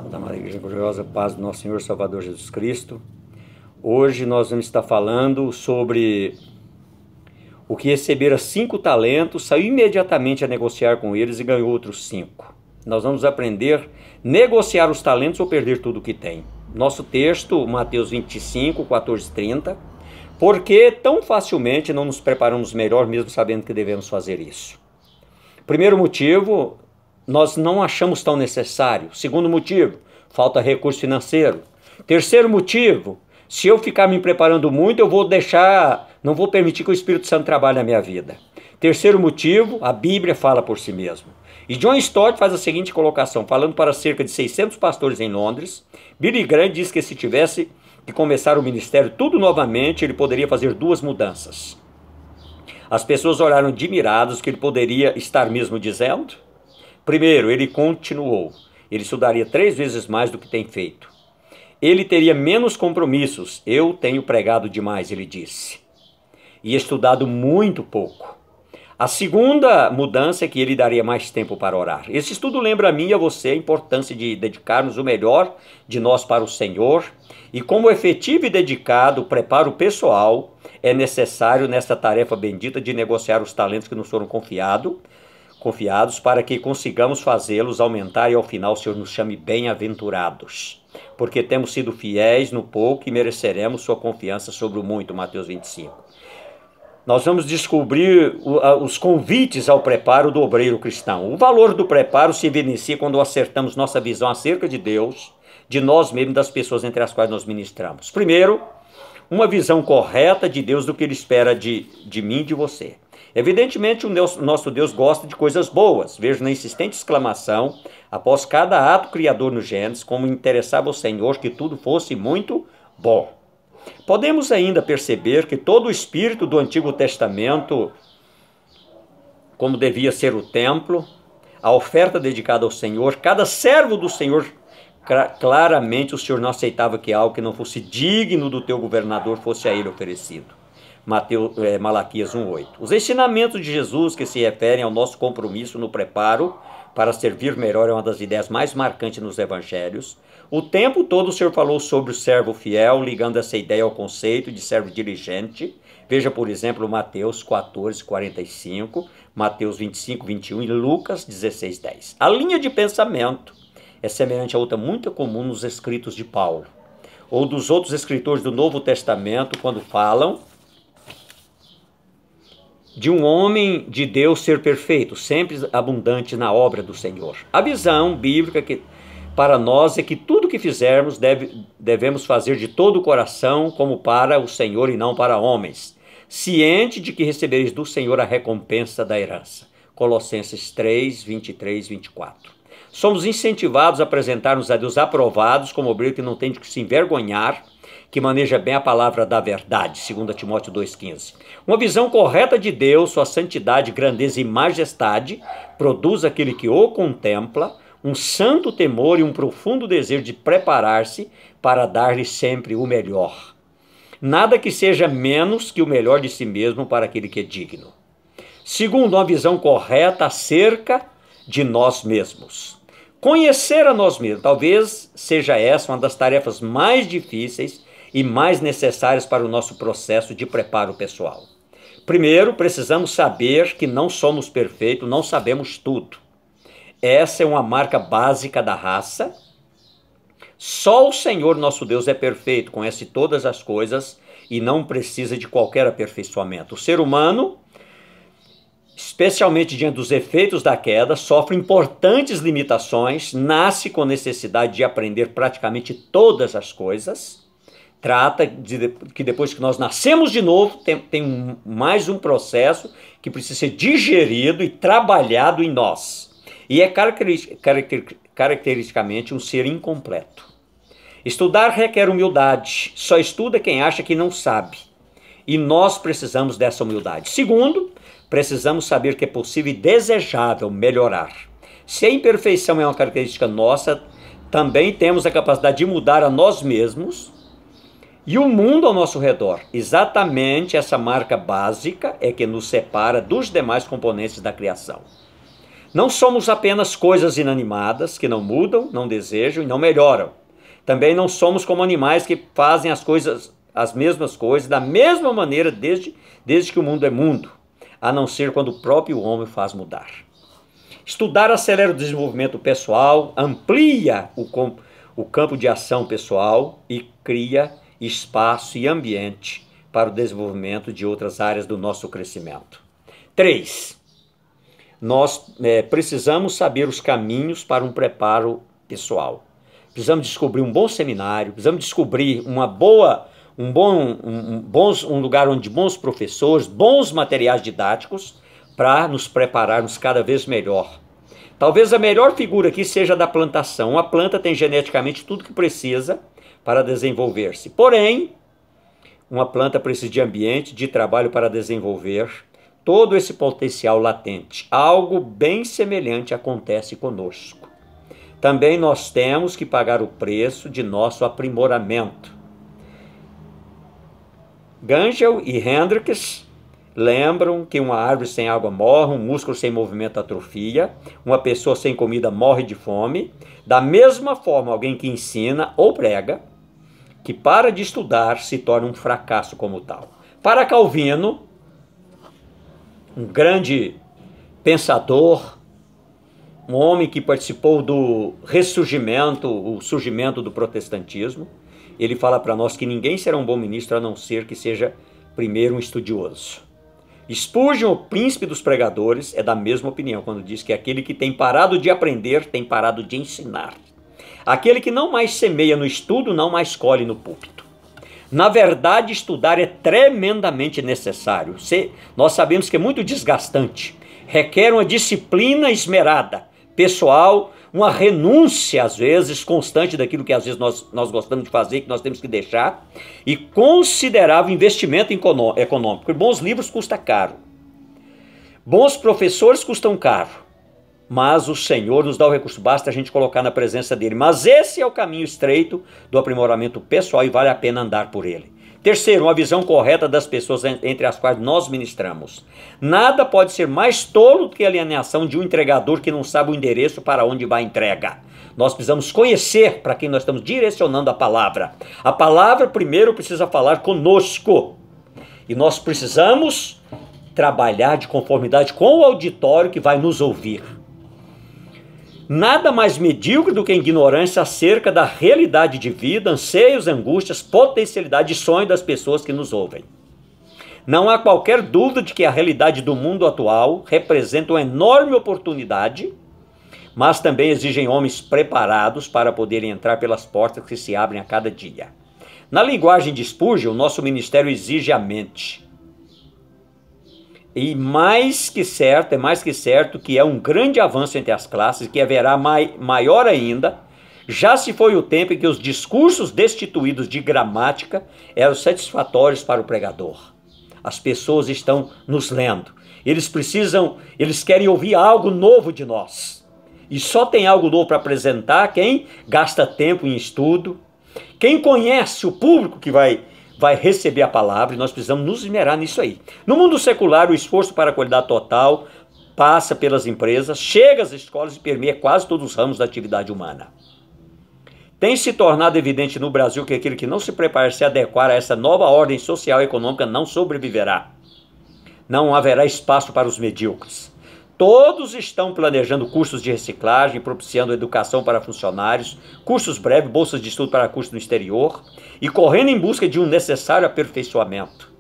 Salve, amada Igreja gloriosa, paz do nosso Senhor Salvador Jesus Cristo. Hoje nós vamos estar falando sobre o que recebera 5 talentos, saiu imediatamente a negociar com eles e ganhou outros 5. Nós vamos aprender a negociar os talentos ou perder tudo o que tem. Nosso texto, Mateus 25, 14, 30. Por que tão facilmente não nos preparamos melhor, mesmo sabendo que devemos fazer isso? Primeiro motivo, nós não achamos tão necessário. Segundo motivo, falta recurso financeiro. Terceiro motivo, se eu ficar me preparando muito, não vou permitir que o Espírito Santo trabalhe na minha vida. Terceiro motivo, a Bíblia fala por si mesmo. E John Stott faz a seguinte colocação, falando para cerca de 600 pastores em Londres. Billy Graham diz que se tivesse que começar o ministério tudo novamente, ele poderia fazer 2 mudanças. As pessoas olharam admiradas que ele poderia estar mesmo dizendo. Primeiro, ele continuou. Ele estudaria 3 vezes mais do que tem feito. Ele teria menos compromissos. Eu tenho pregado demais, ele disse. E estudado muito pouco. A segunda mudança é que ele daria mais tempo para orar. Esse estudo lembra a mim e a você a importância de dedicarmos o melhor de nós para o Senhor. E como efetivo e dedicado preparo pessoal, é necessário nessa tarefa bendita de negociar os talentos que nos foram confiados para que consigamos fazê-los aumentar e ao final o Senhor nos chame bem-aventurados. Porque temos sido fiéis no pouco e mereceremos sua confiança sobre o muito, Mateus 25. Nós vamos descobrir os convites ao preparo do obreiro cristão. O valor do preparo se evidencia quando acertamos nossa visão acerca de Deus, de nós mesmos, das pessoas entre as quais nós ministramos. Primeiro, uma visão correta de Deus do que Ele espera de mim e de você. Evidentemente, o nosso Deus gosta de coisas boas. Vejo na insistente exclamação, após cada ato criador no Gênesis, como interessava ao Senhor que tudo fosse muito bom. Podemos ainda perceber que todo o espírito do Antigo Testamento, como devia ser o templo, a oferta dedicada ao Senhor, cada servo do Senhor, claramente o Senhor não aceitava que algo que não fosse digno do teu governador fosse a ele oferecido. Malaquias 1:8. Os ensinamentos de Jesus que se referem ao nosso compromisso no preparo para servir melhor é uma das ideias mais marcantes nos evangelhos. O tempo todo o Senhor falou sobre o servo fiel, ligando essa ideia ao conceito de servo diligente. Veja, por exemplo, Mateus 14, 45, Mateus 25, 21 e Lucas 16, 10. A linha de pensamento é semelhante a outra muito comum nos escritos de Paulo, ou dos outros escritores do Novo Testamento, quando falam de um homem de Deus ser perfeito, sempre abundante na obra do Senhor. A visão bíblica para nós é que tudo que fizermos devemos fazer de todo o coração, como para o Senhor e não para homens, ciente de que recebereis do Senhor a recompensa da herança. Colossenses 3, 23, 24. Somos incentivados a apresentar-nos a Deus aprovados, como obreiro que não tem de se envergonhar, que maneja bem a palavra da verdade, 2 Timóteo 2,15. Uma visão correta de Deus, sua santidade, grandeza e majestade, produz aquele que o contempla, um santo temor e um profundo desejo de preparar-se para dar-lhe sempre o melhor. Nada que seja menos que o melhor de si mesmo para aquele que é digno. Segundo, uma visão correta acerca de nós mesmos. Conhecer a nós mesmos, talvez seja essa uma das tarefas mais difíceis e mais necessárias para o nosso processo de preparo pessoal. Primeiro, precisamos saber que não somos perfeitos, não sabemos tudo. Essa é uma marca básica da raça. Só o Senhor nosso Deus é perfeito, conhece todas as coisas e não precisa de qualquer aperfeiçoamento. O ser humano, especialmente diante dos efeitos da queda, sofre importantes limitações, nasce com necessidade de aprender praticamente todas as coisas. Trata de que depois que nós nascemos de novo, tem mais um processo que precisa ser digerido e trabalhado em nós. E é caracteristicamente um ser incompleto. Estudar requer humildade. Só estuda quem acha que não sabe. E nós precisamos dessa humildade. Segundo, precisamos saber que é possível e desejável melhorar. Se a imperfeição é uma característica nossa, também temos a capacidade de mudar a nós mesmos e o mundo ao nosso redor. Exatamente essa marca básica é que nos separa dos demais componentes da criação. Não somos apenas coisas inanimadas que não mudam, não desejam e não melhoram. Também não somos como animais que fazem as mesmas coisas da mesma maneira desde que o mundo é mundo, a não ser quando o próprio homem faz mudar. Estudar acelera o desenvolvimento pessoal, amplia o campo de ação pessoal e cria espaço e ambiente para o desenvolvimento de outras áreas do nosso crescimento. 3. Nós precisamos saber os caminhos para um preparo pessoal. Precisamos descobrir um bom seminário, precisamos descobrir um lugar onde bons professores, bons materiais didáticos, para nos prepararmos cada vez melhor. Talvez a melhor figura aqui seja a da plantação. Uma planta tem geneticamente tudo que precisa para desenvolver-se. Porém, uma planta precisa de ambiente, de trabalho para desenvolver todo esse potencial latente. Algo bem semelhante acontece conosco. Também nós temos que pagar o preço de nosso aprimoramento. Gangel e Hendricks lembram que uma árvore sem água morre, um músculo sem movimento atrofia, uma pessoa sem comida morre de fome. Da mesma forma, alguém que ensina ou prega, que para de estudar, se torna um fracasso como tal. Para Calvino, um grande pensador, um homem que participou do ressurgimento, o surgimento do protestantismo, ele fala para nós que ninguém será um bom ministro a não ser que seja primeiro um estudioso. Spurgeon, o príncipe dos pregadores, é da mesma opinião quando diz que aquele que tem parado de aprender tem parado de ensinar. Aquele que não mais semeia no estudo não mais colhe no púlpito. Na verdade, estudar é tremendamente necessário. Nós sabemos que é muito desgastante, requer uma disciplina esmerada, pessoal, uma renúncia, às vezes, constante daquilo que às vezes nós gostamos de fazer, que nós temos que deixar, e considerável investimento econômico. Porque bons livros custam caro, bons professores custam caro, mas o Senhor nos dá o recurso, basta a gente colocar na presença dele. Mas esse é o caminho estreito do aprimoramento pessoal e vale a pena andar por ele. Terceiro, uma visão correta das pessoas entre as quais nós ministramos. Nada pode ser mais tolo do que a alienação de um entregador que não sabe o endereço para onde vai a entrega. Nós precisamos conhecer para quem nós estamos direcionando a palavra. A palavra primeiro precisa falar conosco. E nós precisamos trabalhar de conformidade com o auditório que vai nos ouvir. Nada mais medíocre do que a ignorância acerca da realidade de vida, anseios, angústias, potencialidade e sonho das pessoas que nos ouvem. Não há qualquer dúvida de que a realidade do mundo atual representa uma enorme oportunidade, mas também exigem homens preparados para poderem entrar pelas portas que se abrem a cada dia. Na linguagem de Spurgeon, o nosso ministério exige a mente. E é mais que certo que é um grande avanço entre as classes, que haverá maior ainda, já se foi o tempo em que os discursos destituídos de gramática eram satisfatórios para o pregador. As pessoas estão nos lendo, eles querem ouvir algo novo de nós. E só tem algo novo para apresentar quem gasta tempo em estudo, quem conhece o público que vai receber a palavra, e nós precisamos nos esmerar nisso aí. No mundo secular, o esforço para a qualidade total passa pelas empresas, chega às escolas e permeia quase todos os ramos da atividade humana. Tem se tornado evidente no Brasil que aquele que não se preparar se adequar a essa nova ordem social e econômica não sobreviverá. Não haverá espaço para os medíocres. Todos estão planejando cursos de reciclagem, propiciando educação para funcionários, cursos breves, bolsas de estudo para cursos no exterior e correndo em busca de um necessário aperfeiçoamento.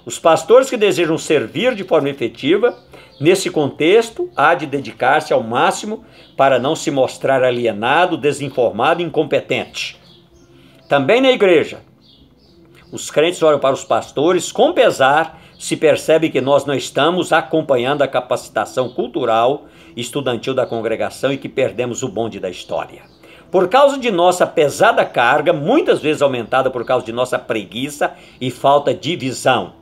Os pastores que desejam servir de forma efetiva, nesse contexto, há de dedicar-se ao máximo para não se mostrar alienado, desinformado e incompetente. Também na igreja, os crentes olham para os pastores com pesar, se percebe que nós não estamos acompanhando a capacitação cultural e estudantil da congregação e que perdemos o bonde da história. Por causa de nossa pesada carga, muitas vezes aumentada por causa de nossa preguiça e falta de visão.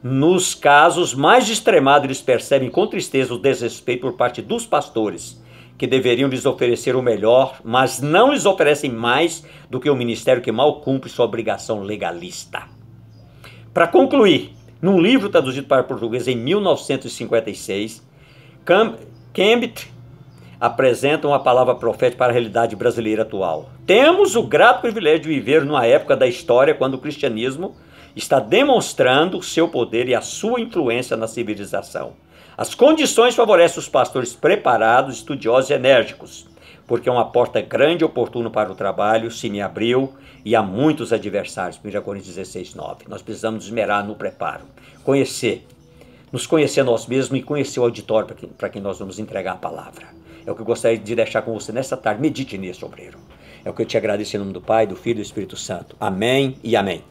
Nos casos mais extremados, eles percebem com tristeza o desrespeito por parte dos pastores, que deveriam lhes oferecer o melhor, mas não lhes oferecem mais do que o ministério que mal cumpre sua obrigação legalista. Para concluir, num livro traduzido para português em 1956, Cambridge apresentam uma palavra profética para a realidade brasileira atual. Temos o grato privilégio de viver numa época da história quando o cristianismo está demonstrando o seu poder e a sua influência na civilização. As condições favorecem os pastores preparados, estudiosos e enérgicos, porque uma porta grande e oportuna para o trabalho se me abriu e há muitos adversários. 1 Coríntios 16, 9. Nós precisamos nos esmerar no preparo, nos conhecer nós mesmos e conhecer o auditório para quem nós vamos entregar a palavra. É o que eu gostaria de deixar com você nessa tarde. Medite nisso, obreiro. É o que eu te agradeço em nome do Pai, do Filho e do Espírito Santo. Amém e amém.